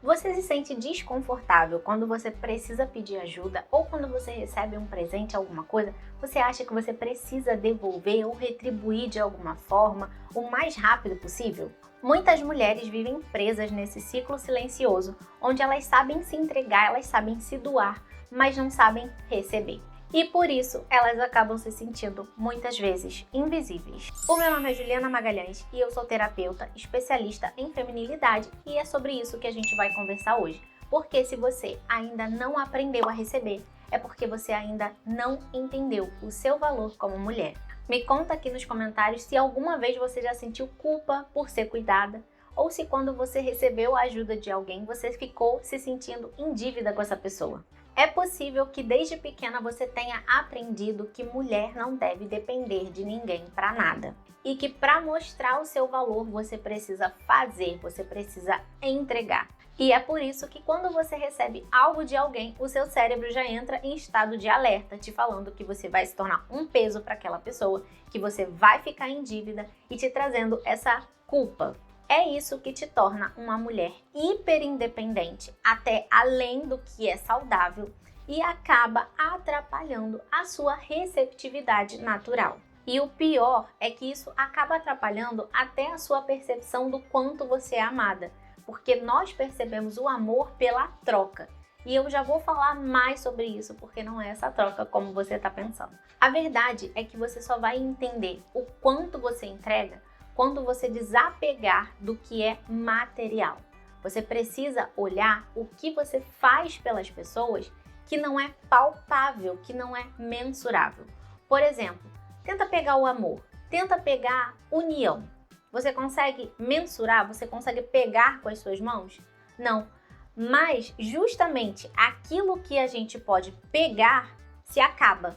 Você se sente desconfortável quando você precisa pedir ajuda ou quando você recebe um presente, alguma coisa, você acha que você precisa devolver ou retribuir de alguma forma o mais rápido possível? Muitas mulheres vivem presas nesse ciclo silencioso, onde elas sabem se entregar, elas sabem se doar, mas não sabem receber. E por isso elas acabam se sentindo muitas vezes invisíveis. O meu nome é Juliana Magalhães e eu sou terapeuta especialista em feminilidade e é sobre isso que a gente vai conversar hoje. Porque se você ainda não aprendeu a receber, é porque você ainda não entendeu o seu valor como mulher. Me conta aqui nos comentários se alguma vez você já sentiu culpa por ser cuidada ou se quando você recebeu a ajuda de alguém você ficou se sentindo em dívida com essa pessoa. É possível que desde pequena você tenha aprendido que mulher não deve depender de ninguém para nada. E que para mostrar o seu valor você precisa fazer, você precisa entregar. E é por isso que quando você recebe algo de alguém, o seu cérebro já entra em estado de alerta, te falando que você vai se tornar um peso para aquela pessoa, que você vai ficar em dívida e te trazendo essa culpa. É isso que te torna uma mulher hiper independente, até além do que é saudável, e acaba atrapalhando a sua receptividade natural. E o pior é que isso acaba atrapalhando até a sua percepção do quanto você é amada, porque nós percebemos o amor pela troca. E eu já vou falar mais sobre isso, porque não é essa troca como você está pensando. A verdade é que você só vai entender o quanto você entrega quando você desapegar do que é material. Você precisa olhar o que você faz pelas pessoas que não é palpável, que não é mensurável. Por exemplo, tenta pegar o amor, tenta pegar união. Você consegue mensurar? Você consegue pegar com as suas mãos? Não. Mas justamente aquilo que a gente pode pegar se acaba.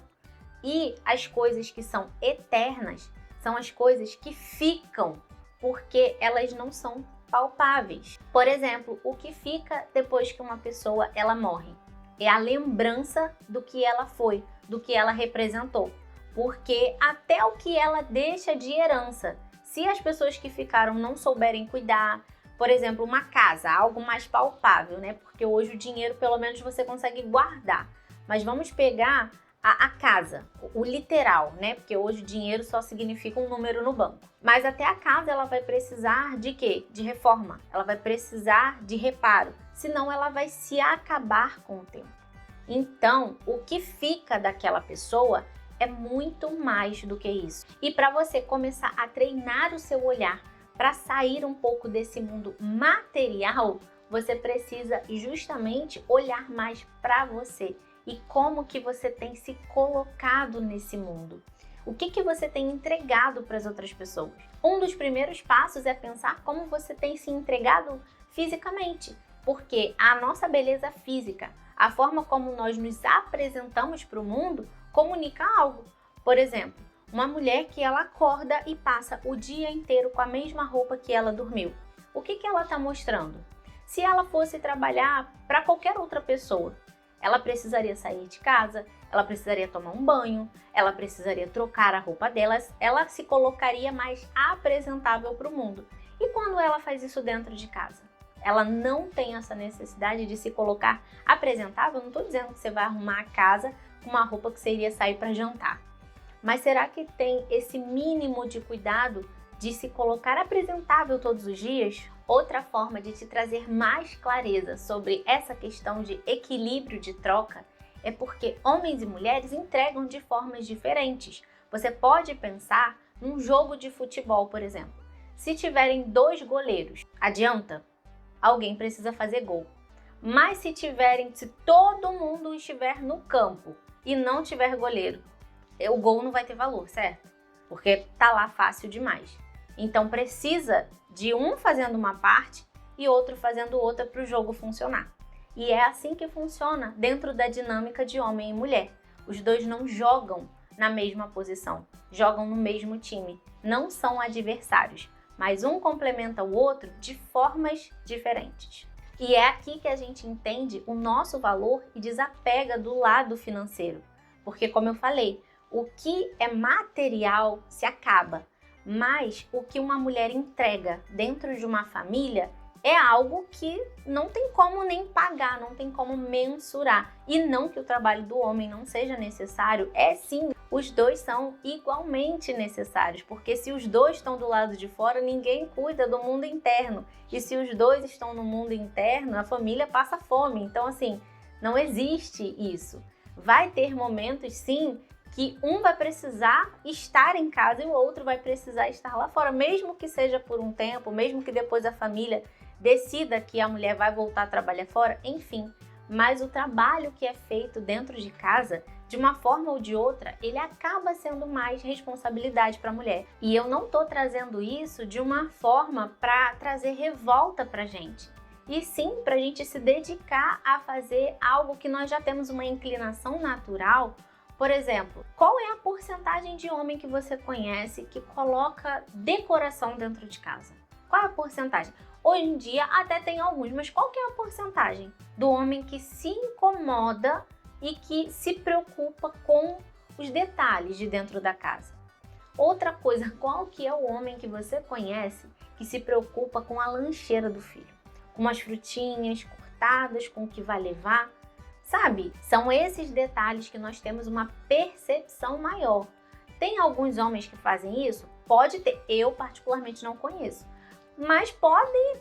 E as coisas que são eternas são as coisas que ficam, porque elas não são palpáveis. Por exemplo, o que fica depois que uma pessoa ela morre é a lembrança do que ela foi, do que ela representou. Porque até o que ela deixa de herança, se as pessoas que ficaram não souberem cuidar, por exemplo, uma casa, algo mais palpável, né? Porque hoje o dinheiro pelo menos você consegue guardar. Mas vamos pegar a casa, o literal, né? Porque hoje o dinheiro só significa um número no banco. Mas até a casa ela vai precisar de quê? De reforma. Ela vai precisar de reparo. Senão ela vai se acabar com o tempo. Então, o que fica daquela pessoa é muito mais do que isso. E para você começar a treinar o seu olhar para sair um pouco desse mundo material, você precisa justamente olhar mais para você. E como que você tem se colocado nesse mundo? O que você tem entregado para as outras pessoas? Um dos primeiros passos é pensar como você tem se entregado fisicamente, porque a nossa beleza física, a forma como nós nos apresentamos para o mundo, comunica algo. Por exemplo, uma mulher que ela acorda e passa o dia inteiro com a mesma roupa que ela dormiu. O que ela está mostrando? Se ela fosse trabalhar para qualquer outra pessoa, ela precisaria sair de casa, ela precisaria tomar um banho, ela precisaria trocar a roupa dela, ela se colocaria mais apresentável para o mundo. E quando ela faz isso dentro de casa? Ela não tem essa necessidade de se colocar apresentável. Não estou dizendo que você vai arrumar a casa com uma roupa que você iria sair para jantar. Mas será que tem esse mínimo de cuidado de se colocar apresentável todos os dias? Outra forma de te trazer mais clareza sobre essa questão de equilíbrio de troca é porque homens e mulheres entregam de formas diferentes. Você pode pensar num jogo de futebol, por exemplo. Se tiverem 2 goleiros, adianta? Alguém precisa fazer gol. Mas se todo mundo estiver no campo e não tiver goleiro, o gol não vai ter valor, certo? Porque tá lá fácil demais. Então precisa de um fazendo uma parte e outro fazendo outra para o jogo funcionar. E é assim que funciona dentro da dinâmica de homem e mulher. Os dois não jogam na mesma posição, jogam no mesmo time, não são adversários, mas um complementa o outro de formas diferentes. E é aqui que a gente entende o nosso valor e desapega do lado financeiro. Porque, como eu falei, o que é material se acaba, mas o que uma mulher entrega dentro de uma família, é algo que não tem como nem pagar, não tem como mensurar. E não que o trabalho do homem não seja necessário, é sim, os dois são igualmente necessários, porque se os dois estão do lado de fora, ninguém cuida do mundo interno. E se os dois estão no mundo interno, a família passa fome. Então, assim, não existe isso. Vai ter momentos, sim, que um vai precisar estar em casa e o outro vai precisar estar lá fora, mesmo que seja por um tempo, mesmo que depois a família decida que a mulher vai voltar a trabalhar fora, enfim. Mas o trabalho que é feito dentro de casa, de uma forma ou de outra, ele acaba sendo mais responsabilidade para a mulher. E eu não estou trazendo isso de uma forma para trazer revolta para a gente. E sim, para a gente se dedicar a fazer algo que nós já temos uma inclinação natural. Por exemplo, qual é a porcentagem de homem que você conhece que coloca decoração dentro de casa? Qual é a porcentagem? Hoje em dia até tem alguns, mas qual que é a porcentagem do homem que se incomoda e que se preocupa com os detalhes de dentro da casa? Outra coisa, qual que é o homem que você conhece que se preocupa com a lancheira do filho? Com as frutinhas cortadas, com o que vai levar? Sabe? São esses detalhes que nós temos uma percepção maior. Tem alguns homens que fazem isso? Pode ter, eu particularmente não conheço. Mas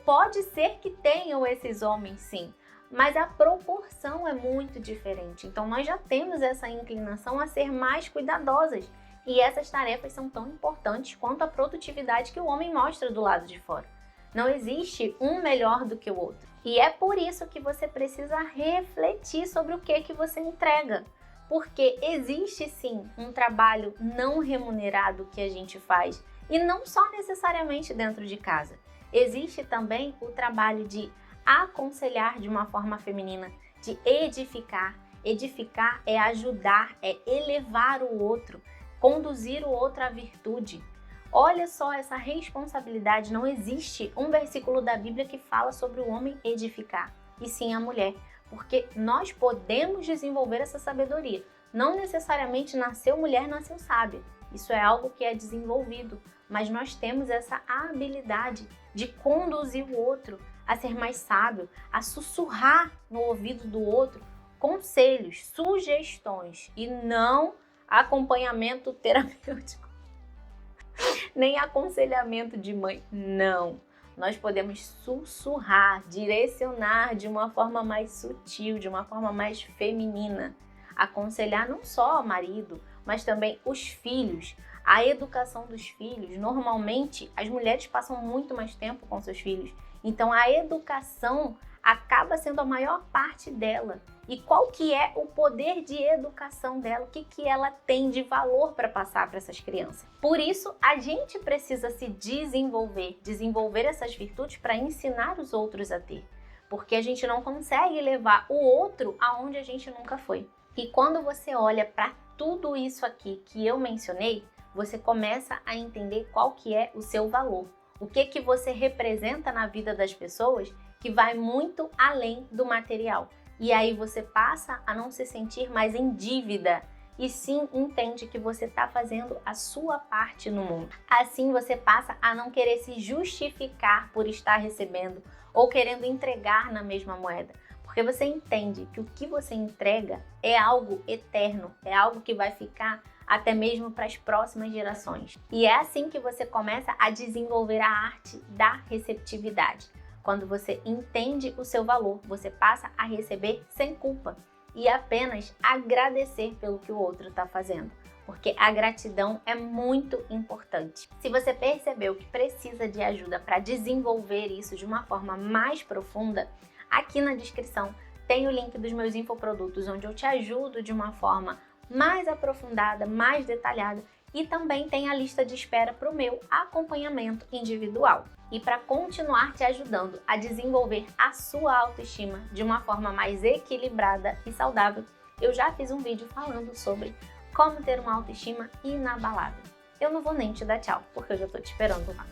pode ser que tenham esses homens sim, mas a proporção é muito diferente. Então nós já temos essa inclinação a ser mais cuidadosas e essas tarefas são tão importantes quanto a produtividade que o homem mostra do lado de fora. Não existe um melhor do que o outro. E é por isso que você precisa refletir sobre o que você entrega. Porque existe sim um trabalho não remunerado que a gente faz e não só necessariamente dentro de casa. Existe também o trabalho de aconselhar de uma forma feminina, de edificar. Edificar é ajudar, é elevar o outro, conduzir o outro à virtude. Olha só essa responsabilidade, não existe um versículo da Bíblia que fala sobre o homem edificar, e sim a mulher, porque nós podemos desenvolver essa sabedoria. Não necessariamente nasceu mulher, nasceu sábia. Isso é algo que é desenvolvido, mas nós temos essa habilidade de conduzir o outro a ser mais sábio, a sussurrar no ouvido do outro conselhos, sugestões e não acompanhamento terapêutico, nem aconselhamento de mãe. Não, nós podemos sussurrar, direcionar de uma forma mais sutil, de uma forma mais feminina, aconselhar não só o marido, mas também os filhos, a educação dos filhos. Normalmente, as mulheres passam muito mais tempo com seus filhos, então a educação acaba sendo a maior parte dela. E qual que é o poder de educação dela? O que ela tem de valor para passar para essas crianças? Por isso, a gente precisa se desenvolver essas virtudes para ensinar os outros a ter. Porque a gente não consegue levar o outro aonde a gente nunca foi. E quando você olha para tudo isso aqui que eu mencionei, você começa a entender qual que é o seu valor. O que você representa na vida das pessoas que vai muito além do material. E aí você passa a não se sentir mais em dívida e sim entende que você está fazendo a sua parte no mundo. Assim você passa a não querer se justificar por estar recebendo ou querendo entregar na mesma moeda. Porque você entende que o que você entrega é algo eterno, é algo que vai ficar até mesmo para as próximas gerações. E é assim que você começa a desenvolver a arte da receptividade. Quando você entende o seu valor, você passa a receber sem culpa e apenas agradecer pelo que o outro está fazendo. Porque a gratidão é muito importante. Se você percebeu que precisa de ajuda para desenvolver isso de uma forma mais profunda, aqui na descrição tem o link dos meus infoprodutos, onde eu te ajudo de uma forma mais aprofundada, mais detalhada, e também tem a lista de espera para o meu acompanhamento individual. E para continuar te ajudando a desenvolver a sua autoestima de uma forma mais equilibrada e saudável, eu já fiz um vídeo falando sobre como ter uma autoestima inabalável. Eu não vou nem te dar tchau, porque eu já estou te esperando lá.